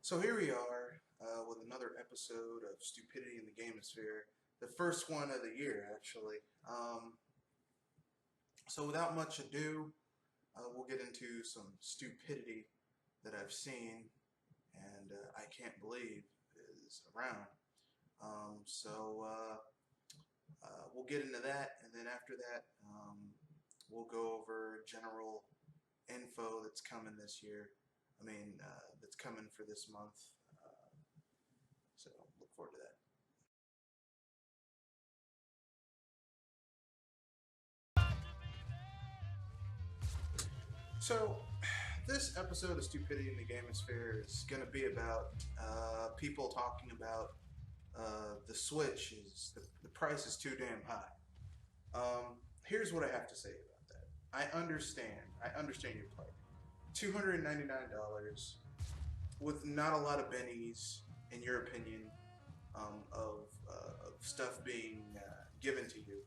So here we are with another episode of Stupidity in the Gamosphere, the first one of the year, actually. So without much ado, we'll get into some stupidity that I've seen and I can't believe is around. We'll get into that, and then after that, we'll go over general info that's coming this year. That's coming for this month. So look forward to that. So, this episode of Stupidity in the Gamosphere is going to be about people talking about the Switch is the price is too damn high. Here's what I have to say about that. I understand your plight. $299 with not a lot of bennies, in your opinion, of stuff being given to you.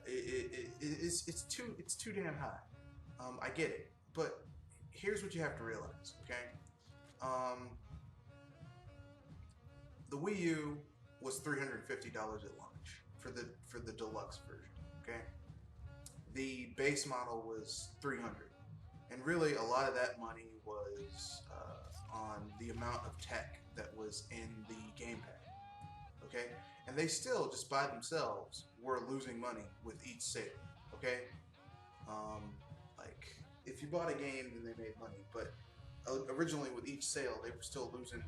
It's too damn high. I get it, but here's what you have to realize, okay? Um, the Wii U was $350 at launch for the deluxe version, okay? The base model was $300, and really a lot of that money was on the amount of tech that was in the gamepad, okay? And they still, just by themselves, were losing money with each sale, okay? Um, like, if you bought a game, then they made money. But originally, with each sale, they were still losing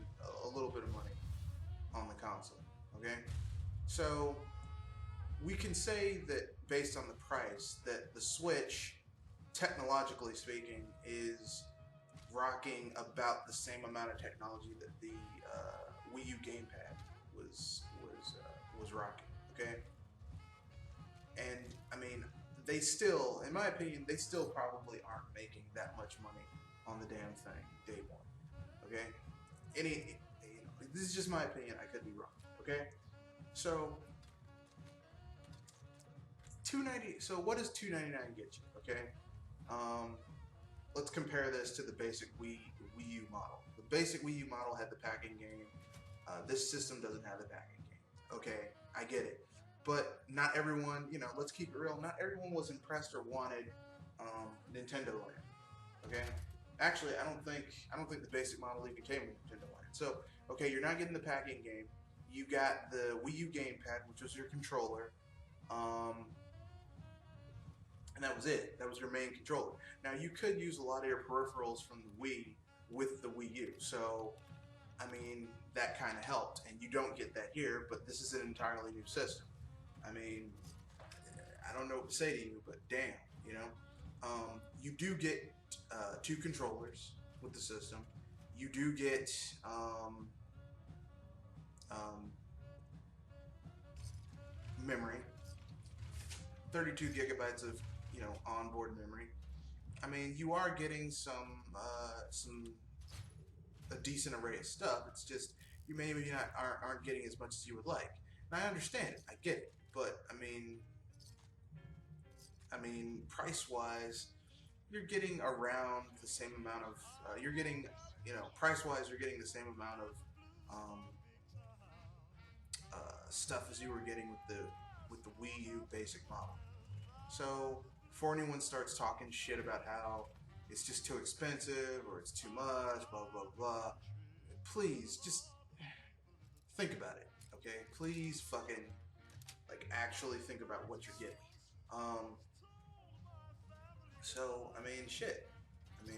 a little bit of money on the console. Okay, so we can say that based on the price, that the Switch, technologically speaking, is rocking about the same amount of technology that the Wii U gamepad was rocking. Okay, and I mean, they still, in my opinion, they still probably aren't making that much money on the damn thing day one. Okay, this is just my opinion. I could be wrong. Okay, so 290. So what does 299 get you? Okay, um, let's compare this to the basic Wii U model. The basic Wii U model had the packing game. This system doesn't have the packing game. Okay, I get it. But not everyone, let's keep it real. Not everyone was impressed or wanted Nintendo Land. Okay, actually, I don't think the basic model even came with Nintendo Land. So, okay, you're not getting the packing game. You got the Wii U gamepad, which was your controller, um, and that was it. That was your main controller. Now, you could use a lot of your peripherals from the Wii with the Wii U. So, I mean, that kind of helped, and you don't get that here. But this is an entirely new system. I mean, I don't know what to say to you, but damn, you do get two controllers with the system. You do get memory, 32 gigabytes of onboard memory. I mean, you are getting some a decent array of stuff. It's just you maybe not aren't getting as much as you would like. And I understand it. I get it. But price wise, you're getting around the same amount of. You're getting, price wise, you're getting the same amount of um, stuff as you were getting with the Wii U basic model. So before anyone starts talking shit about how it's just too expensive or it's too much, blah blah blah, please just think about it, okay? Please fucking actually think about what you're getting. Um, so I mean, shit. I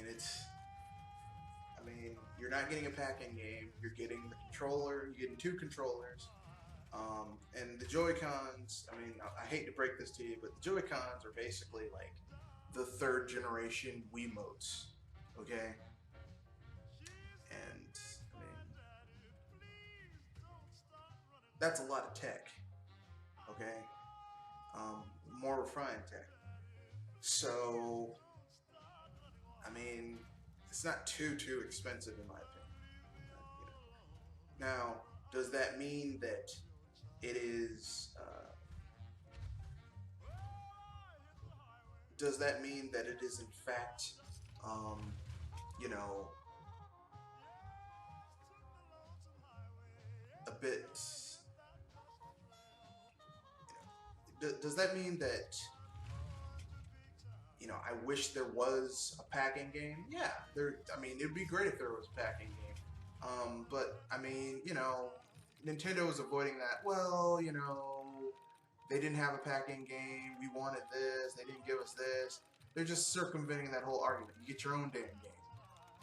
mean, you're not getting a packing game. You're getting the controller. You're getting two controllers. And the Joy-Cons, I mean, I hate to break this to you, but the Joy-Cons are basically like the third generation Wiimotes, okay? And, I mean, that's a lot of tech, okay? More refined tech. So, I mean, it's not too expensive in my opinion. You know. Now, does that mean that it is? Does that mean that it is in fact, um, you know, bit. Does that mean that, you know, I wish there was a packing game? Yeah, there. I mean, it'd be great if there was a packing game. But I mean, you know, Nintendo was avoiding that. Well, you know, they didn't have a packing game. We wanted this. They didn't give us this. They're just circumventing that whole argument. You get your own damn game.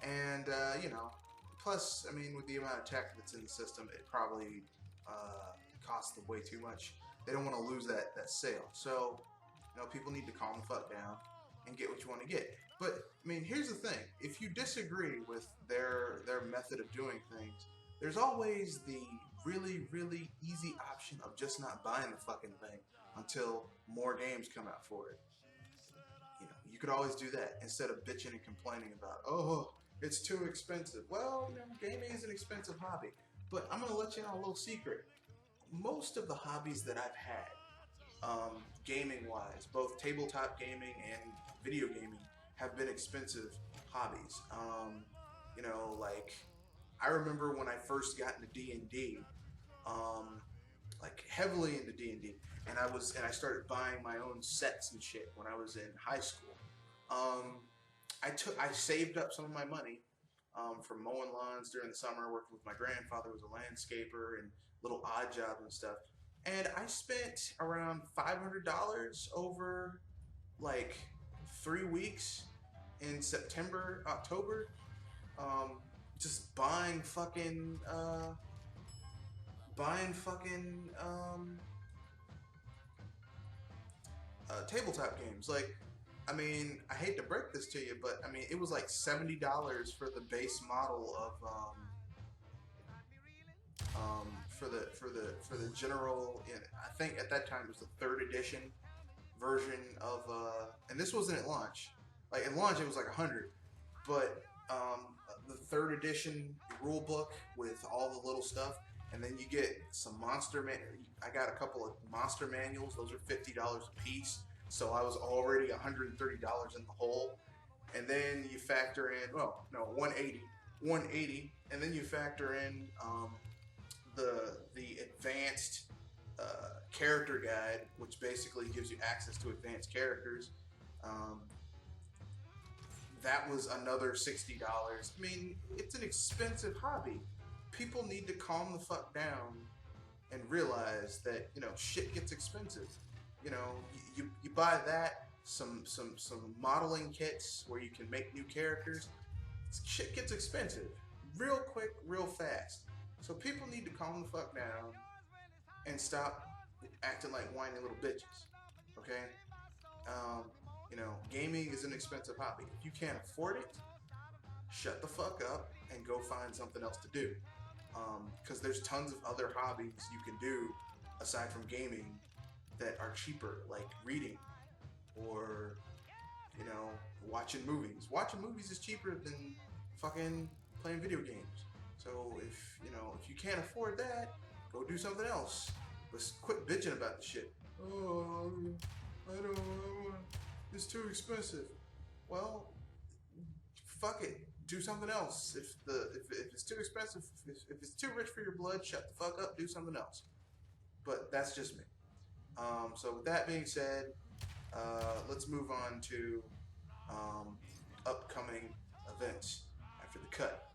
And, you know, plus, I mean, with the amount of tech that's in the system, it probably costs them way too much. They don't want to lose that sale. So, you know, people need to calm the fuck down and get what you want to get. But, I mean, here's the thing. If you disagree with their method of doing things, there's always the really, really easy option of just not buying the fucking thing until more games come out for it. You know, you could always do that instead of bitching and complaining about, oh, it's too expensive. Well, you know, gaming is an expensive hobby. But I'm going to let you know a little secret. Most of the hobbies that I've had, gaming-wise, both tabletop gaming and video gaming, have been expensive hobbies. You know, like, I remember when I first got into D&D, like heavily into D&D, and I started buying my own sets and shit when I was in high school. I saved up some of my money from mowing lawns during the summer, working with my grandfather who was a landscaper, and little odd jobs and stuff. And I spent around $500 over like 3 weeks in September, October, just buying fucking tabletop games. Like, I mean, I hate to break this to you, but I mean, it was like $70 for the base model of for the general. I think at that time it was the third edition version of, and this wasn't at launch. Like at launch, it was like 100, but the third edition rule book with all the little stuff, and then you get some I got a couple of monster manuals. Those are $50 a piece. So I was already $130 in the hole, and then you factor in, well, no, 180, and then you factor in the advanced character guide, which basically gives you access to advanced characters. That was another $60. I mean, it's an expensive hobby. People need to calm the fuck down and realize that, you know, shit gets expensive. You know, you buy that, some modeling kits where you can make new characters. Shit gets expensive real quick, real fast. So people need to calm the fuck down and stop acting like whiny little bitches. Okay? You know, gaming is an expensive hobby. If you can't afford it, shut the fuck up and go find something else to do. Because there's tons of other hobbies you can do aside from gaming that are cheaper, like reading or, you know, watching movies. Watching movies is cheaper than fucking playing video games. So if you can't afford that, go do something else. But quit bitching about the shit. Oh, I don't want. It's too expensive. Well, fuck it. Do something else. If it's too expensive, if it's too rich for your blood, shut the fuck up. Do something else. But that's just me. So with that being said, let's move on to upcoming events after the cut.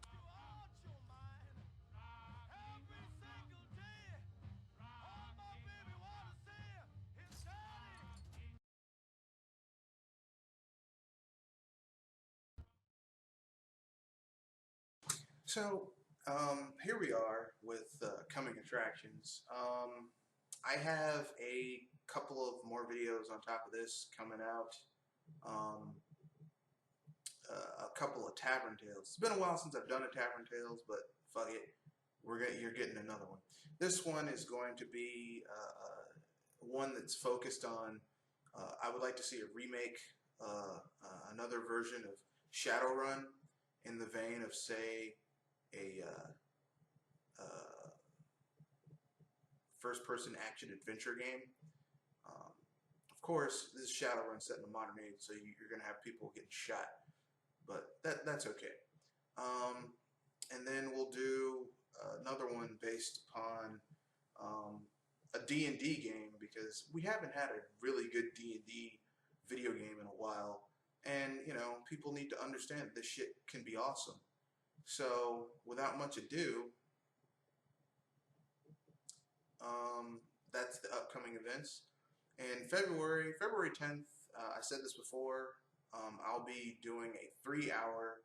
So here we are with coming attractions. I have a couple of more videos on top of this coming out. A couple of Tavern Tales. It's been a while since I've done a Tavern Tales, but fuck it, you're getting another one. This one is going to be one that's focused on. I would like to see a remake, another version of Shadowrun, in the vein of, say, a first-person action adventure game. Of course, this is Shadowrun set in the modern age, so you're going to have people getting shot, but that's okay. And then we'll do another one based upon a D&D game, because we haven't had a really good D&D video game in a while, and you know, people need to understand this shit can be awesome. So without much ado, that's the upcoming events. In February 10th, I said this before, I'll be doing a 3-hour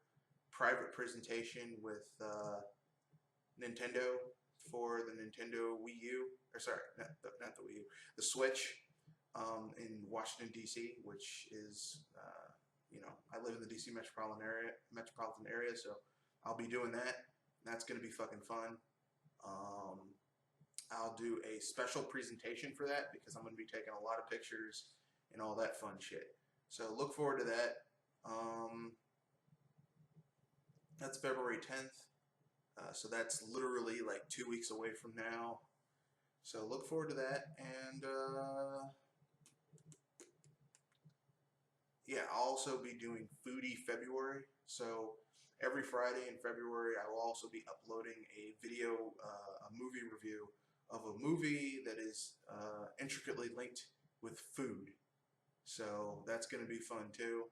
private presentation with Nintendo for the Nintendo Wii U, or sorry, not the Wii U, the Switch, in Washington D.C., which is, you know, I live in the D.C. metropolitan area, so I'll be doing that. That's gonna be fucking fun. I'll do a special presentation for that because I'm gonna be taking a lot of pictures and all that fun shit. So look forward to that. That's February 10th. So that's literally like 2 weeks away from now. So look forward to that. And yeah, I'll also be doing Foodie February. So every Friday in February, I will also be uploading a video, a movie review of a movie that is intricately linked with food. So that's going to be fun too.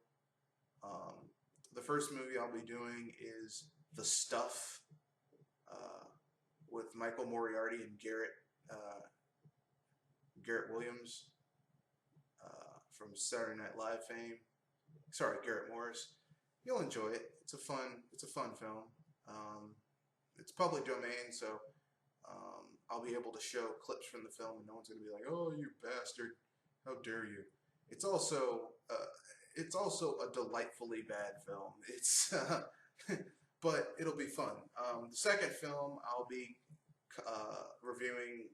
The first movie I'll be doing is The Stuff, with Michael Moriarty and Garrett Williams, from Saturday Night Live fame. Sorry, Garrett Morris. You'll enjoy it. It's a fun film. It's public domain, so I'll be able to show clips from the film, and no one's gonna be like, "Oh, you bastard! How dare you!" It's also a delightfully bad film. It's but it'll be fun. The second film I'll be reviewing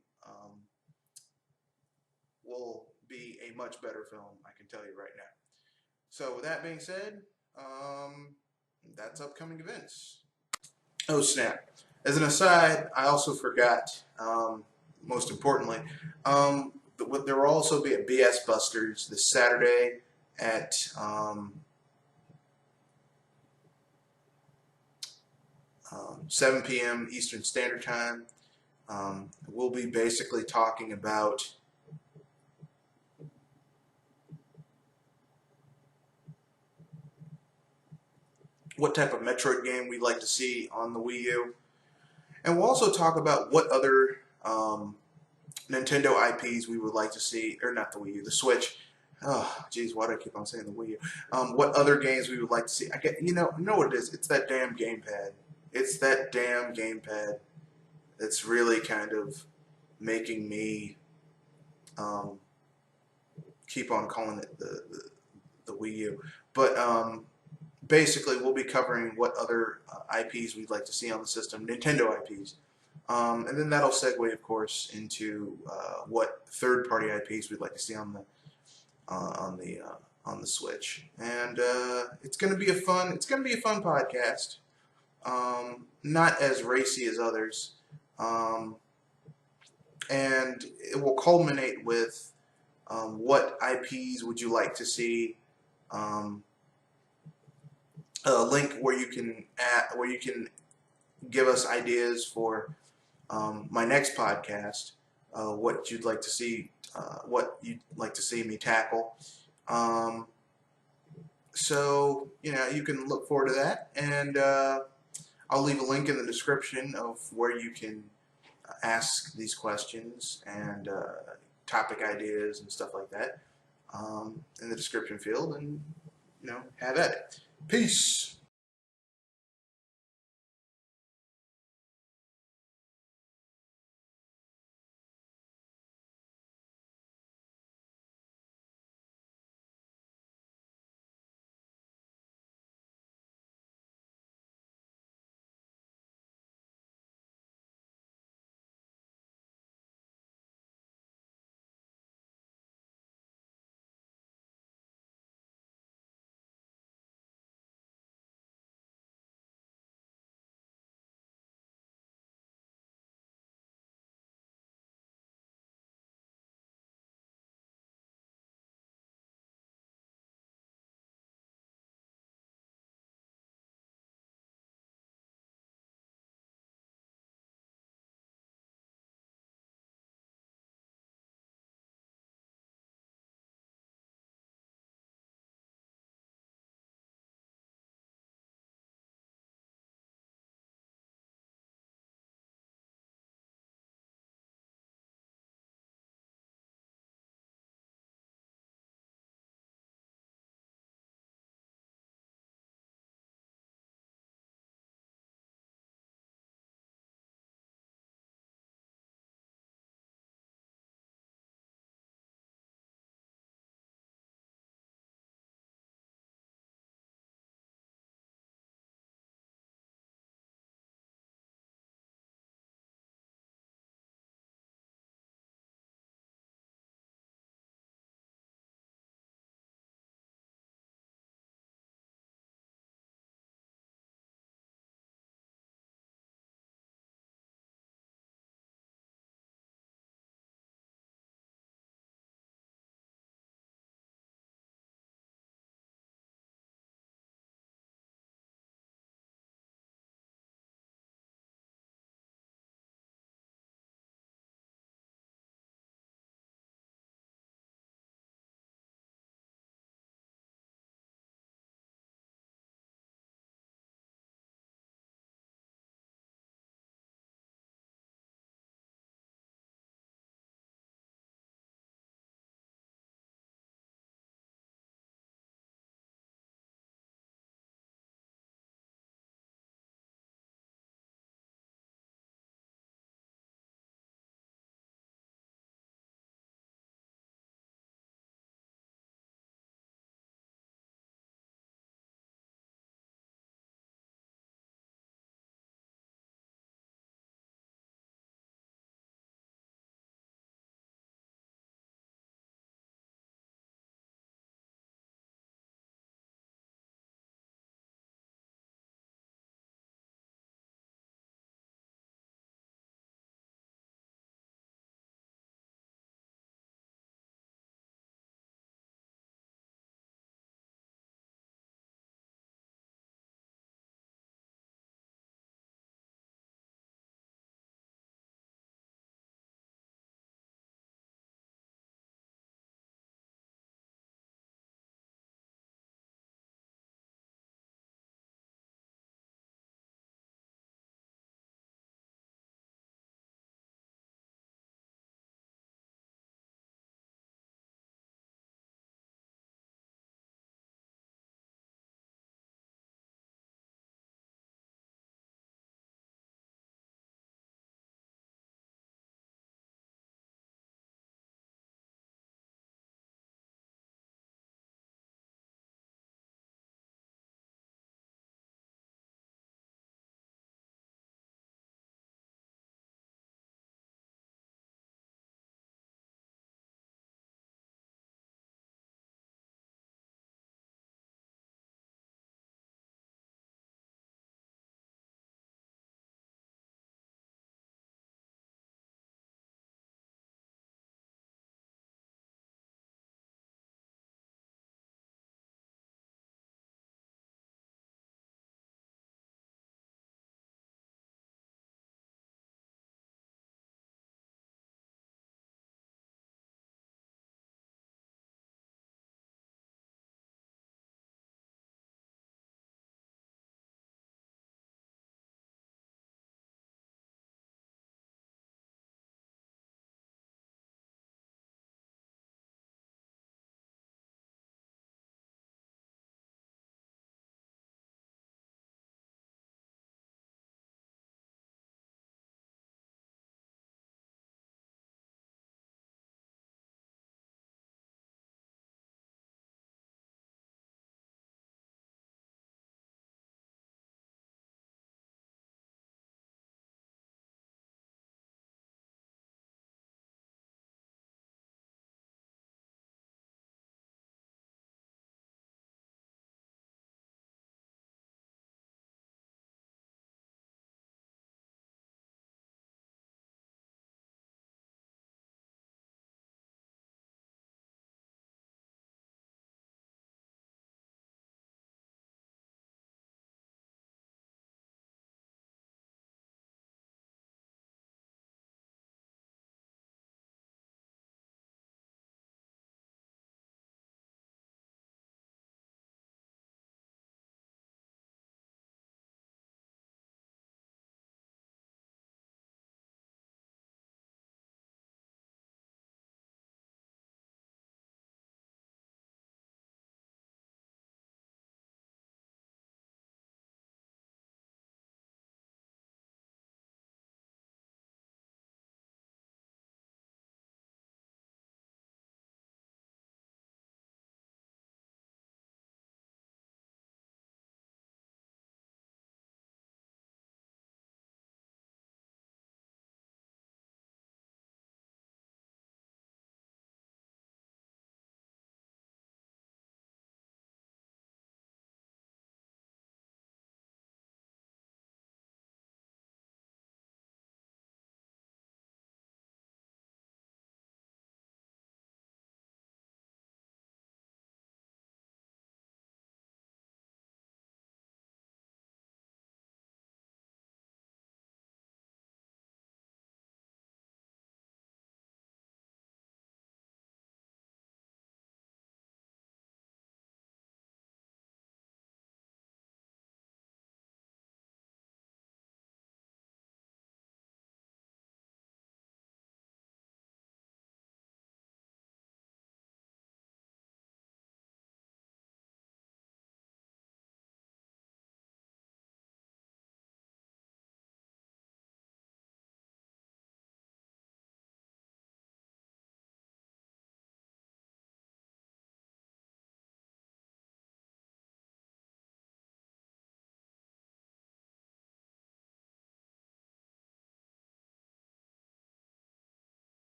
will be a much better film, I can tell you right now. So with that being said, that's upcoming events. Oh snap. As an aside, I also forgot, most importantly, there will also be a BS Busters this Saturday at 7 p.m. Eastern Standard Time. We'll be basically talking about what type of Metroid game we'd like to see on the Wii U. And we'll also talk about what other Nintendo IPs we would like to see, or not the Wii U, the Switch. Oh, geez, why do I keep on saying the Wii U? What other games we would like to see. You know what it is? It's that damn gamepad. It's that damn gamepad that's really kind of making me keep on calling it the Wii U. But basically, we'll be covering what other IPs we'd like to see on the system, Nintendo IPs. And then that'll segue, of course, into what third-party IPs we'd like to see on the Switch. And it's going to be a fun podcast. Not as racy as others. And it will culminate with what IPs would you like to see. A link where you can give us ideas for my next podcast, what you'd like to see me tackle. So you know, you can look forward to that, and I'll leave a link in the description of where you can ask these questions and topic ideas and stuff like that in the description field, and you know, have at it. Peace.